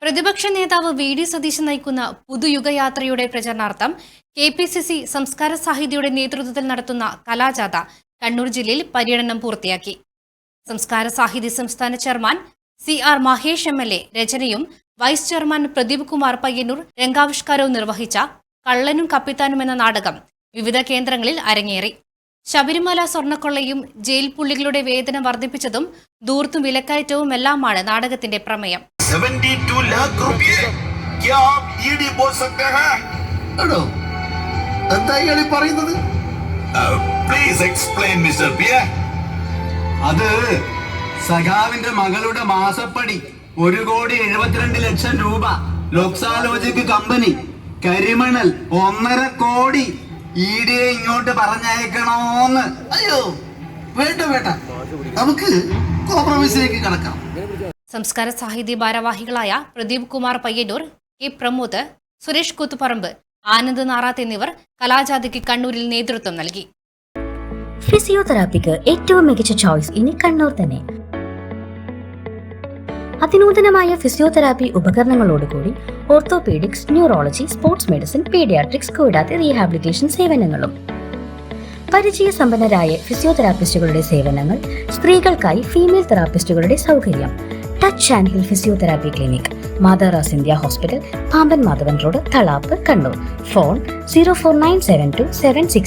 പ്രതിപക്ഷ നേതാവ് V D Satheesan നയിക്കുന്ന പുതുയുഗയാത്രയുടെ പ്രചരണാർത്ഥം KPCC സംസ്കാര സാഹിതിയുടെ നേതൃത്വത്തിൽ നടത്തുന്ന കലാജാഥ കണ്ണൂർ ജില്ലയിൽ പര്യടനം പൂർത്തിയാക്കി. സംസ്കാര സാഹിതി സംസ്ഥാന ചെയർമാൻ CR മഹേഷ് MLA രചനയും വൈസ് ചെയർമാൻ പ്രദീപ് കുമാർ പയ്യന്നൂർ രംഗാവിഷ്കാരവും നിർവഹിച്ച കള്ളനും കപ്പിത്താനും എന്ന നാടകം വിവിധ കേന്ദ്രങ്ങളിൽ അരങ്ങേറി. ശബരിമല സ്വർണ്ണക്കൊള്ളയും ജയിൽ പുള്ളികളുടെ വേതനം വർദ്ധിപ്പിച്ചതും ദൂർത്തും വിലക്കയറ്റവുമെല്ലാമാണ് നാടകത്തിന്റെ പ്രമേയം. 72 लाख रुपए क्या आप ईडी बोल सकते हैं? എന്തായി പറയുന്നത്? പ്ലീസ് എക്സ്പ്ലെയിൻ മിസ്റ്റർ പിയർ. അത് സഖാവിന്റെ മകളുടെ മാസപ്പടി 1,72,00,000 രൂപ. ലോക്സാലോജിക് കമ്പനി കരിമണൽ 1.5 കോടി ഈഡിയെ ഇങ്ങോട്ട് പറഞ്ഞയക്കണോന്ന്. അയ്യോ വേണ്ട, നമുക്ക് കോംപ്രമൈസിലേക്ക് കടക്കാം. സംസ്കാര സാഹിതി ഭാരവാഹികളായ പ്രദീപ് കുമാർ പയ്യന്നൂർ, K പ്രമോദ്, സുരേഷ് കൂത്തുപറമ്പ്, ആനന്ദ് നാറാത്ത് എന്നിവർ കലാജാഥയ്ക്ക് കണ്ണൂരിൽ നേതൃത്വം നൽകി. ഫിസിയോതെറാപ്പിക്ക് ഏറ്റവും മികച്ച ചോയ്സ് ഇനി കണ്ണൂർ തന്നെ. അതിനൂതനമായ ഫിസിയോതെറാപ്പി ഉപകരണങ്ങളോടുകൂടി orthopaedics, neurology, sports medicine, paediatrics കൂടാതെ റീഹാബിലിറ്റേഷൻ സേവനങ്ങളും. പരിചയസമ്പന്നരായ ഫിസിയോതെറാപ്പിസ്റ്റുകളുടെ സേവനങ്ങൾ, സ്ത്രീകൾക്കായി ഫീമെയിൽ തെറാപ്പിസ്റ്റുകളുടെ സൗകര്യം. Touch and heal physiotherapy clinic, മാതാറാസ് India hospital, Pamban Madhavan road, Thalap, Kannur. Phone 0497276